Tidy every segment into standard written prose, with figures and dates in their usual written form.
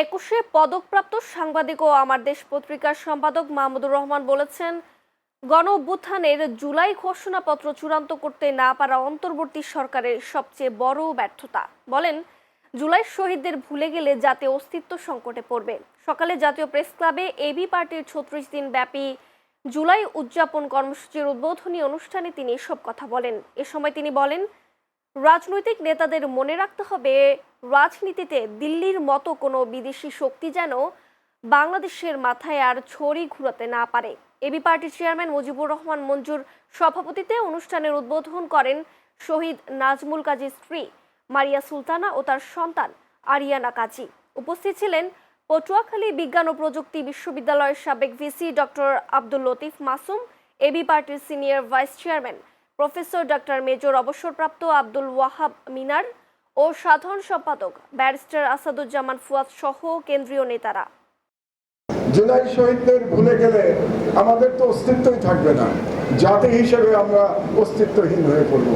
একুশে পদকপ্রাপ্ত সাংবাদিক ও আমার দেশ পত্রিকার সম্পাদক মাহমুদুর রহমান বলেছেন, গণ অভ্যুত্থানের জুলাই ঘোষণাপত্র চূড়ান্ত করতে না পারা অন্তর্বর্তী সরকারের সবচেয়ে বড় ব্যর্থতা। বলেন, জুলাই শহীদদের ভুলে গেলে জাতীয় অস্তিত্ব সংকটে পড়বে। সকালে জাতীয় প্রেস ক্লাবে এবি পার্টির ৩৬ দিন ব্যাপী জুলাই উদযাপন কর্মসূচির উদ্বোধনী অনুষ্ঠানে তিনি এসব কথা বলেন। এ সময় তিনি বলেন, রাজনৈতিক নেতাদের মনে রাখতে হবে, রাজনীতিতে দিল্লির মতো কোনো বিদেশি শক্তি যেন বাংলাদেশের মাথায় আর ছড়ি ঘুরাতে না পারে। এবি পার্টির চেয়ারম্যান মুজিবুর রহমান মঞ্জুর সভাপতিত্বে অনুষ্ঠানের উদ্বোধন করেন শহীদ নাজমুল কাজীর স্ত্রী মারিয়া সুলতানা ও তার সন্তান আরিয়ানা কাজী। উপস্থিত ছিলেন পটুয়াখালী বিজ্ঞান ও প্রযুক্তি বিশ্ববিদ্যালয়ের সাবেক VC doctor Abdul Latif Masum, A B পার্টির senior vice chairman professor doctor major অবসরপ্রাপ্ত আব্দুল ওয়াহাব মিনার ও সাধারণ সম্পাদক ব্যারিস্টার আসাদুজ্জামান ফুয়াদ সহ কেন্দ্রীয় নেতারা। জুলাই শহীদদের ভুলে গেলে আমাদের তো অস্তিত্বই থাকবে না, জাতি হিসেবে আমরা অস্তিত্বহীন হয়ে পড়ব।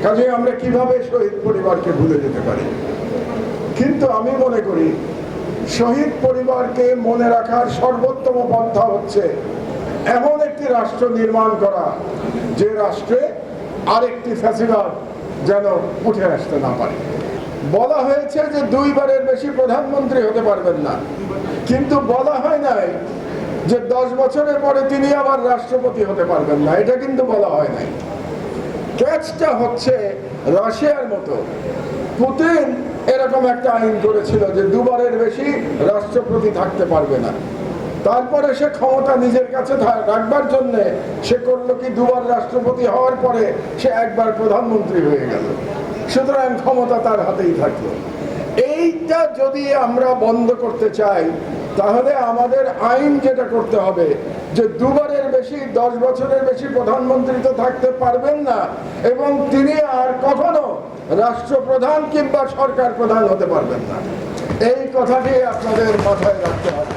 কাজে আমরা কিভাবে শহীদ পরিবারকে ভুলে যেতে পারি? কিন্তু আমি মনে করি শহীদ পরিবারকে মনে রাখার সর্বোত্তম পন্থা হচ্ছে এমন একটি রাষ্ট্র নির্মাণ করা, যে রাষ্ট্রে আরেকটি ফ্যাসিবাদ যেন উঠে আসতে না পারে। বলা হয়েছে যে 2 বারের বেশি প্রধানমন্ত্রী হতে পারবেন না, কিন্তু বলা হয় নাই যে 10 বছরের পরে তিনি আবার রাষ্ট্রপতি হতে পারবেন না। এটা কিন্তু বলা হয় নাই। ক্যাচটা হচ্ছে রাশিয়ার মতো পুতিন এরকম একটা আইন করেছিল যে 2 বারের বেশি রাষ্ট্রপতি থাকতে পারবে না। তারপরে সে ক্ষমতা নিজের কাছে রাখবার জন্য সে করলো কি, 2 বার রাষ্ট্রপতি হওয়ার পরে সে 1 বার প্রধানমন্ত্রী হয়ে গেল। সুতরাং ক্ষমতা তার হাতেই থাকলো। এইটা যদি আমরা বন্ধ করতে চাই, তাহলে আমাদের আইন যেটা করতে হবে যে 2 বারের বেশি 10 বছরের বেশি প্রধানমন্ত্রী তো থাকতে পারবেন না, এবং তিনি আর কখনো রাষ্ট্রপ্রধান কিংবা সরকার প্রধান হতে পারবেন না। এই কথাটি আপনাদের মাথায় রাখতে হবে।